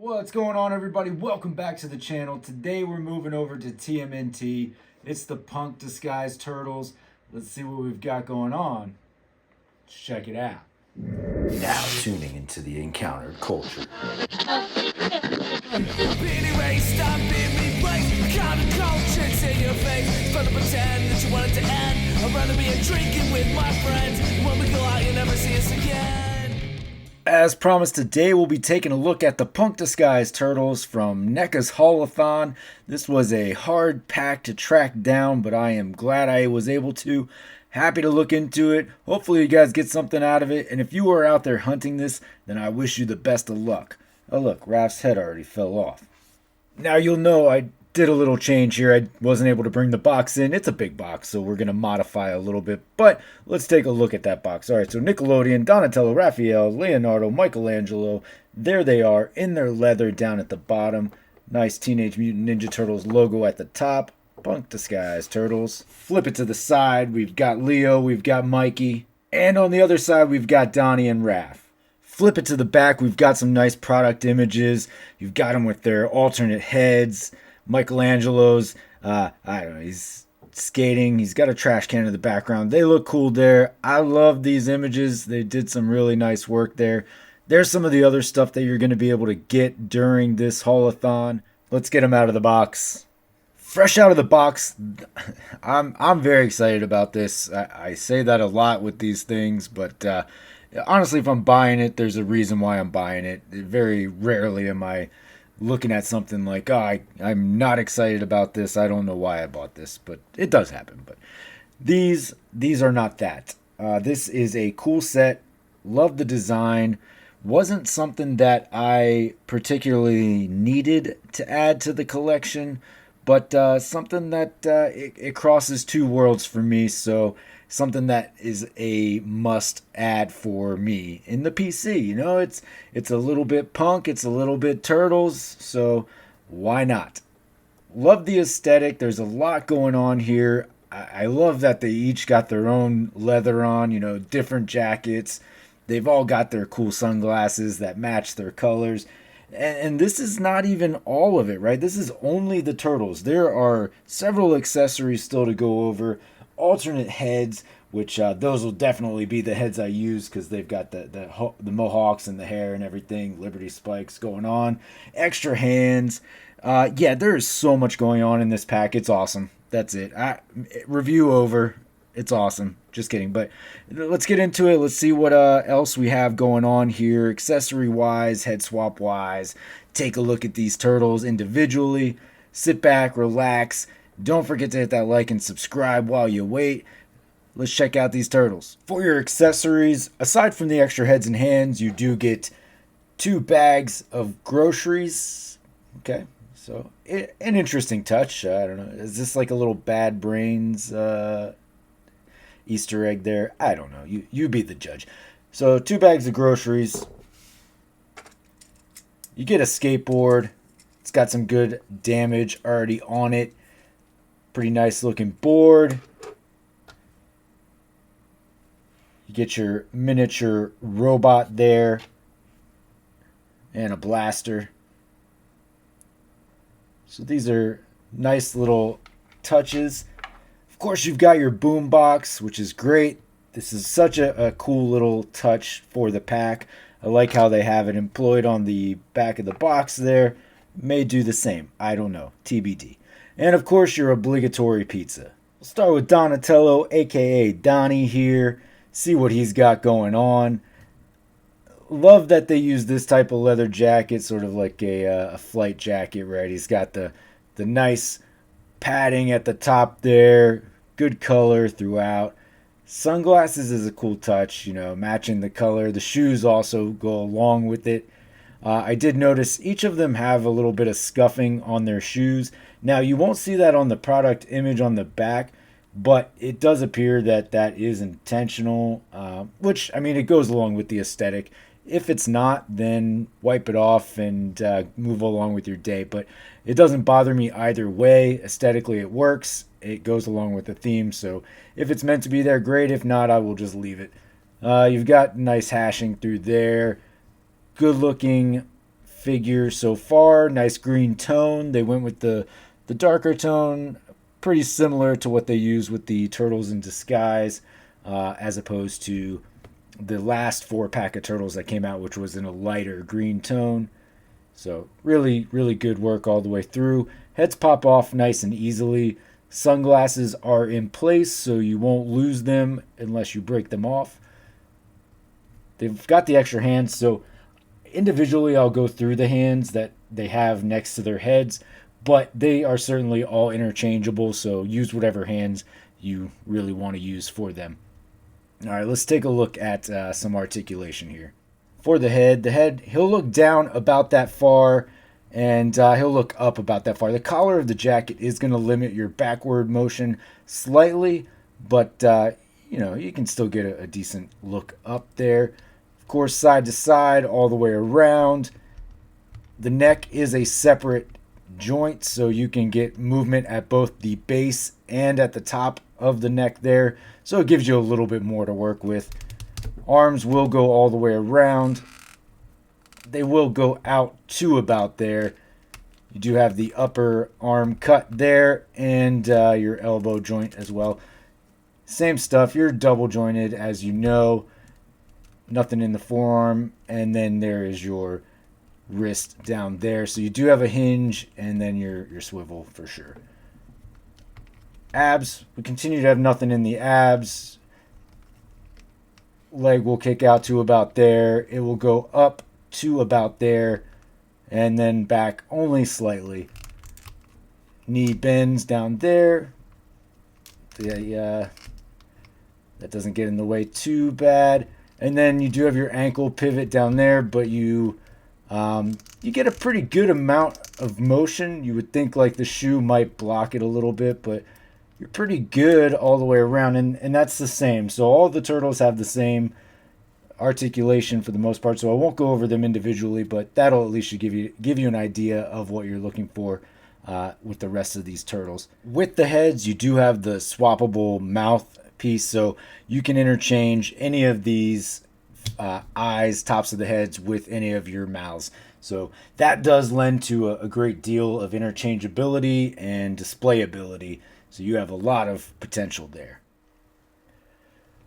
What's going on, everybody? Welcome back to the channel. Today we're moving over to TMNT. It's the Punk Disguised Turtles. Let's see what we've got going on. Let's check it out. Now tuning into the Encountered Culture. Being erased, I'm being replaced. Counter-culture's in your face. Trying to pretend that you want it to end. I'd rather be a drinking with my friends. When we go out, you'll never see us again. As promised, today we'll be taking a look at the Punk Disguised Turtles from NECA's Haul-a-thon. This was a hard pack to track down, but I am glad I was able to. Happy to look into it. Hopefully you guys get something out of it. And if you are out there hunting this, then I wish you the best of luck. Oh look, Raph's head already fell off. Now you'll know I did a little change here. I wasn't able to bring the box in. It's a big box, so we're going to modify a little bit. But let's take a look at that box. All right, so Nickelodeon, Donatello, Raphael, Leonardo, Michelangelo. There they are in their leather down at the bottom. Nice Teenage Mutant Ninja Turtles logo at the top. Punk Disguised Turtles. Flip it to the side. We've got Leo. We've got Mikey. And on the other side, we've got Donnie and Raph. Flip it to the back. We've got some nice product images. You've got them with their alternate heads. Michelangelo's, I don't know, he's skating. He's got a trash can in the background. They look cool there. I love these images. They did some really nice work there. There's some of the other stuff that you're going to be able to get during this haul-a-thon. Let's get them out of the box. Fresh out of the box, I'm very excited about this. I say that a lot with these things, but honestly, if I'm buying it, there's a reason why I'm buying it. Very rarely am I looking at something like, I'm not excited about this. I don't know why I bought this, but it does happen. But these are not that. This is a cool set. Love the design. Wasn't something that I particularly needed to add to the collection, but something that it crosses two worlds for me. So something that is a must add for me in the PC. You know, it's a little bit punk, it's a little bit turtles, so why not? Love the aesthetic. There's a lot going on here. I love that they each got their own leather on, you know, different jackets. They've all got their cool sunglasses that match their colors. And this is not even all of it, right? This is only the turtles. There are several accessories still to go over. Alternate heads, which those will definitely be the heads I use because they've got the mohawks and the hair and everything, Liberty spikes going on, extra hands. Yeah, there is so much going on in this pack. It's awesome. That's it. Review over. It's awesome. Just kidding. But let's get into it. Let's see what else we have going on here, accessory wise, head swap wise. Take a look at these turtles individually. Sit back, relax. Don't forget to hit that like and subscribe while you wait. Let's check out these turtles. For your accessories, aside from the extra heads and hands, you do get 2 bags of groceries. Okay, so an interesting touch. I don't know. Is this like a little Bad Brains Easter egg there? I don't know. You be the judge. So 2 bags of groceries. You get a skateboard. It's got some good damage already on it. Pretty nice looking board. You get your miniature robot there. And a blaster. So these are nice little touches. Of course, you've got your boom box, which is great. This is such a cool little touch for the pack. I like how they have it employed on the back of the box there. May do the same. I don't know. TBD. And of course, your obligatory pizza. We'll start with Donatello, aka Donnie here. See what he's got going on. Love that they use this type of leather jacket, sort of like a flight jacket, right? He's got the nice padding at the top there. Good color throughout. Sunglasses is a cool touch, you know, matching the color. The shoes also go along with it. I did notice each of them have a little bit of scuffing on their shoes. Now, you won't see that on the product image on the back, but it does appear that that is intentional, which, I mean, it goes along with the aesthetic. If it's not, then wipe it off and move along with your day. But it doesn't bother me either way. Aesthetically, it works. It goes along with the theme. So if it's meant to be there, great. If not, I will just leave it. You've got nice hashing through there. Good looking figure so far. Nice green tone. They went with the darker tone, pretty similar to what they use with the Turtles in Disguise, as opposed to the last 4-pack of Turtles that came out, which was in a lighter green tone. So really, really good work all the way through. Heads pop off nice and easily. Sunglasses are in place, so you won't lose them unless you break them off. They've got the extra hands, so individually I'll go through the hands that they have next to their heads, but they are certainly all interchangeable, so use whatever hands you really want to use for them. All right, let's take a look at some articulation here. For the head, he'll look down about that far, and he'll look up about that far. The collar of the jacket is going to limit your backward motion slightly, but you can still get a decent look up there. Of course, side to side, all the way around. The neck is a separate joint, so you can get movement at both the base and at the top of the neck there. So it gives you a little bit more to work with. Arms will go all the way around. They will go out to about there. You do have the upper arm cut there and your elbow joint as well. Same stuff. You're double jointed, as you know. Nothing in the forearm. And then there is your wrist down there. So you do have a hinge and then your swivel for sure. Abs. We continue to have nothing in the abs. Leg will kick out to about there. It will go up to about there. And then back only slightly. Knee bends down there. That doesn't get in the way too bad. And then you do have your ankle pivot down there, but you get a pretty good amount of motion. You would think like the shoe might block it a little bit, but you're pretty good all the way around. And that's the same. So all the turtles have the same articulation for the most part. So I won't go over them individually, but that'll at least give you an idea of what you're looking for with the rest of these turtles. With the heads, you do have the swappable mouth piece, so you can interchange any of these eyes, tops of the heads with any of your mouths. So that does lend to a great deal of interchangeability and displayability. So you have a lot of potential there.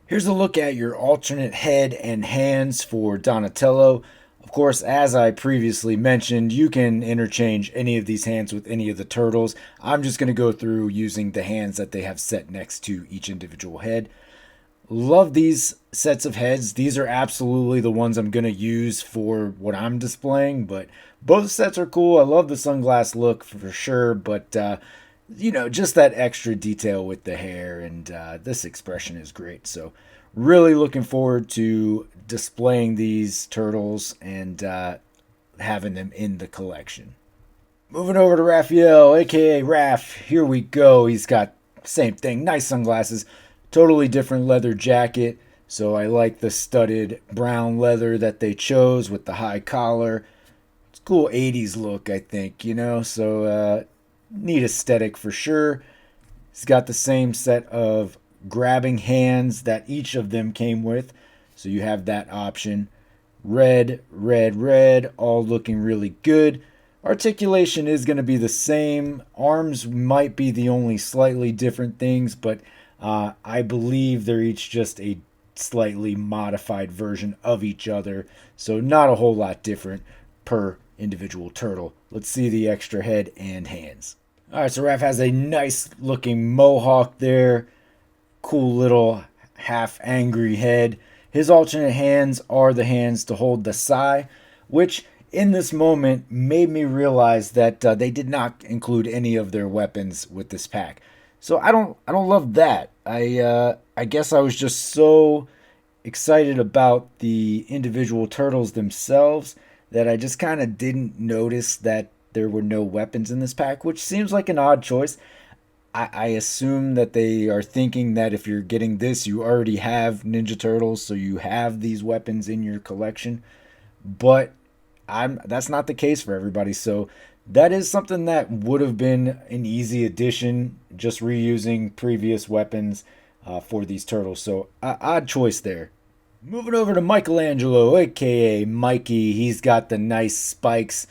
Here's a look at your alternate head and hands for Donatello. Of course, as I previously mentioned, you can interchange any of these hands with any of the turtles. I'm just going to go through using the hands that they have set next to each individual head. Love these sets of heads. These are absolutely the ones I'm going to use for what I'm displaying, but both sets are cool. I love the sunglass look for sure, but just that extra detail with the hair and this expression is great. So really looking forward to displaying these turtles and having them in the collection. Moving over to Raphael, aka Raph. Here we go. He's got same thing. Nice sunglasses. Totally different leather jacket. So I like the studded brown leather that they chose with the high collar. It's a cool 80s look, I think, So neat aesthetic for sure. He's got the same set of grabbing hands that each of them came with. So you have that option. Red, red, red, all looking really good. Articulation is going to be the same. Arms might be the only slightly different things, but I believe they're each just a slightly modified version of each other. So not a whole lot different per individual turtle. Let's see the extra head and hands. All right, so Raph has a nice looking mohawk there. Cool little half angry head. His alternate hands are the hands to hold the sai, which in this moment made me realize that they did not include any of their weapons with this pack. So I don't love that. I guess I was just so excited about the individual turtles themselves that I just kind of didn't notice that there were no weapons in this pack, which seems like an odd choice. I assume that they are thinking that if you're getting this, you already have Ninja Turtles, so you have these weapons in your collection. But that's not the case for everybody. So that is something that would have been an easy addition, just reusing previous weapons for these turtles. So odd choice there. Moving over to Michelangelo, aka Mikey. He's got the nice spikes.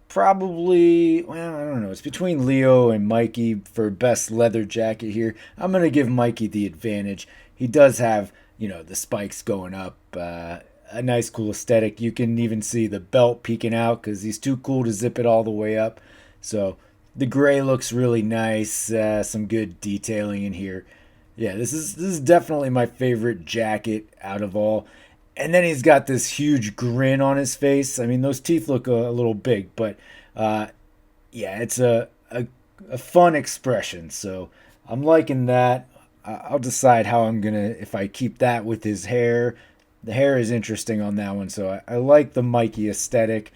Probably, well, I don't know. It's between Leo and Mikey for best leather jacket here. I'm going to give Mikey the advantage. He does have, the spikes going up. A nice, cool aesthetic. You can even see the belt peeking out because he's too cool to zip it all the way up. So the gray looks really nice. Some good detailing in here. Yeah, this is definitely my favorite jacket out of all. And then he's got this huge grin on his face. I mean, those teeth look a little big, but yeah, it's a fun expression. So I'm liking that. I'll decide how I'm gonna if I keep that with his hair. The hair is interesting on that one, so I like the Mikey aesthetic.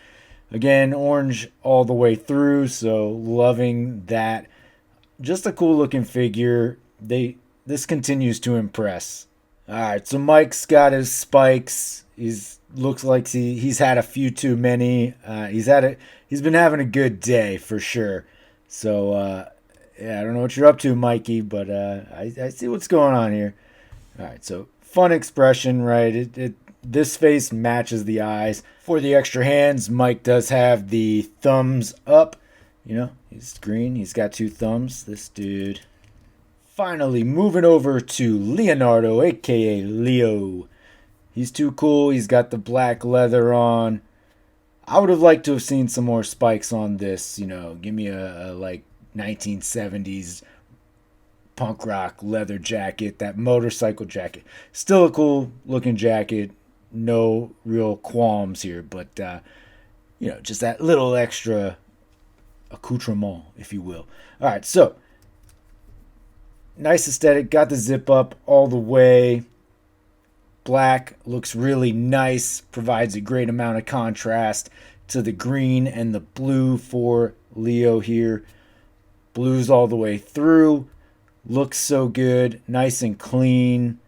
Again, orange all the way through, so loving that. Just a cool looking figure. This continues to impress. All right, so Mike's got his spikes. He's looks like he's had a few too many. He's been having a good day for sure. So yeah, I don't know what you're up to, Mikey, but I see what's going on here. All right, so fun expression, right? This face matches the eyes. For the extra hands, Mike does have the thumbs up. He's green. He's got two thumbs. This dude. Finally, moving over to Leonardo, aka Leo. He's too cool. He's got the black leather on. I would have liked to have seen some more spikes on this. Give me a like 1970s punk rock leather jacket, that motorcycle jacket. Still a cool looking jacket. No real qualms here, but just that little extra accoutrement, if you will. All right, so nice aesthetic. Got the zip up all the way. Black looks really nice. Provides a great amount of contrast to the green and the blue for Leo here. Blues all the way through. Looks so good. Nice and clean.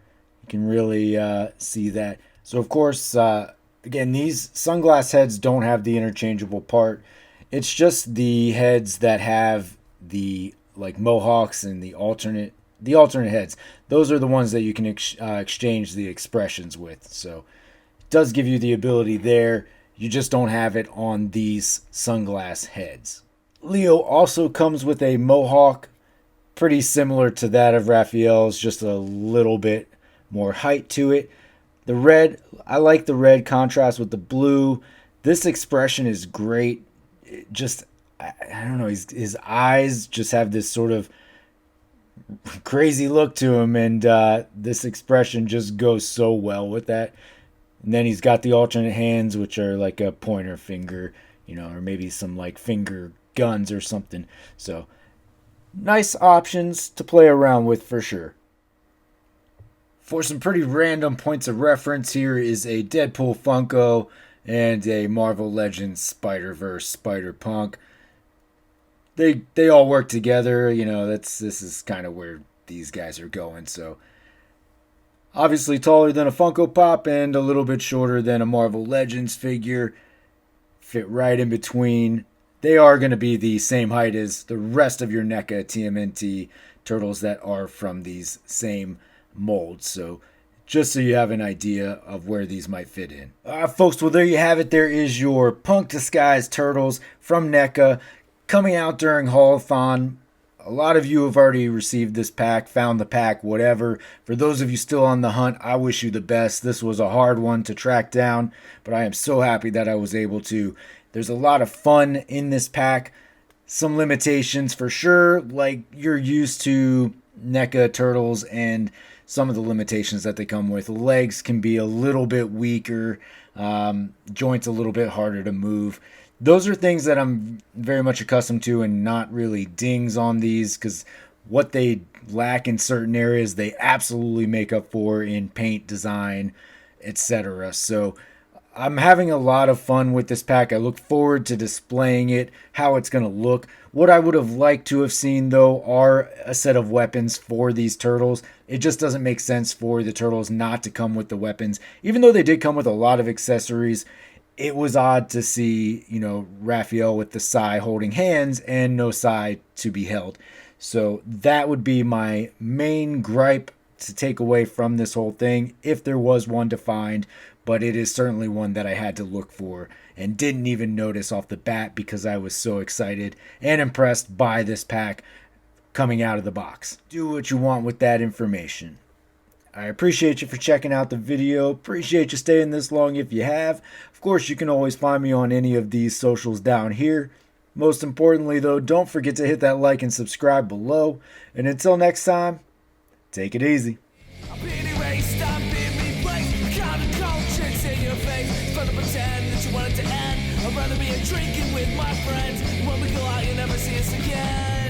You can really see that. So, of course, again, these sunglass heads don't have the interchangeable part. It's just the heads that have the like mohawks and the alternate heads. Those are the ones that you can exchange the expressions with. So it does give you the ability there. You just don't have it on these sunglass heads. Leo also comes with a mohawk, pretty similar to that of Raphael's, just a little bit more height to it. The red, I like the red contrast with the blue. This expression is great. I don't know, his eyes just have this sort of crazy look to him, and this expression just goes so well with that. And then he's got the alternate hands, which are like a pointer finger, or maybe some like finger guns or something. So nice options to play around with for sure. For some pretty random points of reference, here is a Deadpool Funko and a Marvel Legends Spider-Verse Spider-Punk. They all work together, this is kind of where these guys are going. So obviously taller than a Funko Pop and a little bit shorter than a Marvel Legends figure. Fit right in between. They are going to be the same height as the rest of your NECA TMNT turtles that are from these same molds. So just so you have an idea of where these might fit in. Folks, well, there you have it. There is your Punk Disguise Turtles from NECA coming out during Haulathon. A lot of you have already received this pack, found the pack, whatever. For those of you still on the hunt, I wish you the best. This was a hard one to track down, but I am so happy that I was able to. There's a lot of fun in this pack. Some limitations for sure, like you're used to NECA Turtles and some of the limitations that they come with. Legs can be a little bit weaker, joints a little bit harder to move. Those are things that I'm very much accustomed to and not really dings on these, because what they lack in certain areas, they absolutely make up for in paint, design, etc. So I'm having a lot of fun with this pack. I look forward to displaying it, how it's going to look. What I would have liked to have seen, though, are a set of weapons for these turtles. It just doesn't make sense for the turtles not to come with the weapons. Even though they did come with a lot of accessories, it was odd to see, Raphael with the Sai holding hands and no Sai to be held. So that would be my main gripe to take away from this whole thing, if there was one to find, but it is certainly one that I had to look for and didn't even notice off the bat because I was so excited and impressed by this pack coming out of the box. Do what you want with that information. I appreciate you for checking out the video. Appreciate you staying this long if you have. Of course, you can always find me on any of these socials down here. Most importantly, though, don't forget to hit that like and subscribe below. And until next time, take it easy. I'm being erased, I'm being replaced. Counterculture, it's in your face. It's fun to pretend that you want it to end. I'd rather be drinking with my friends. When we go out, you never see us again.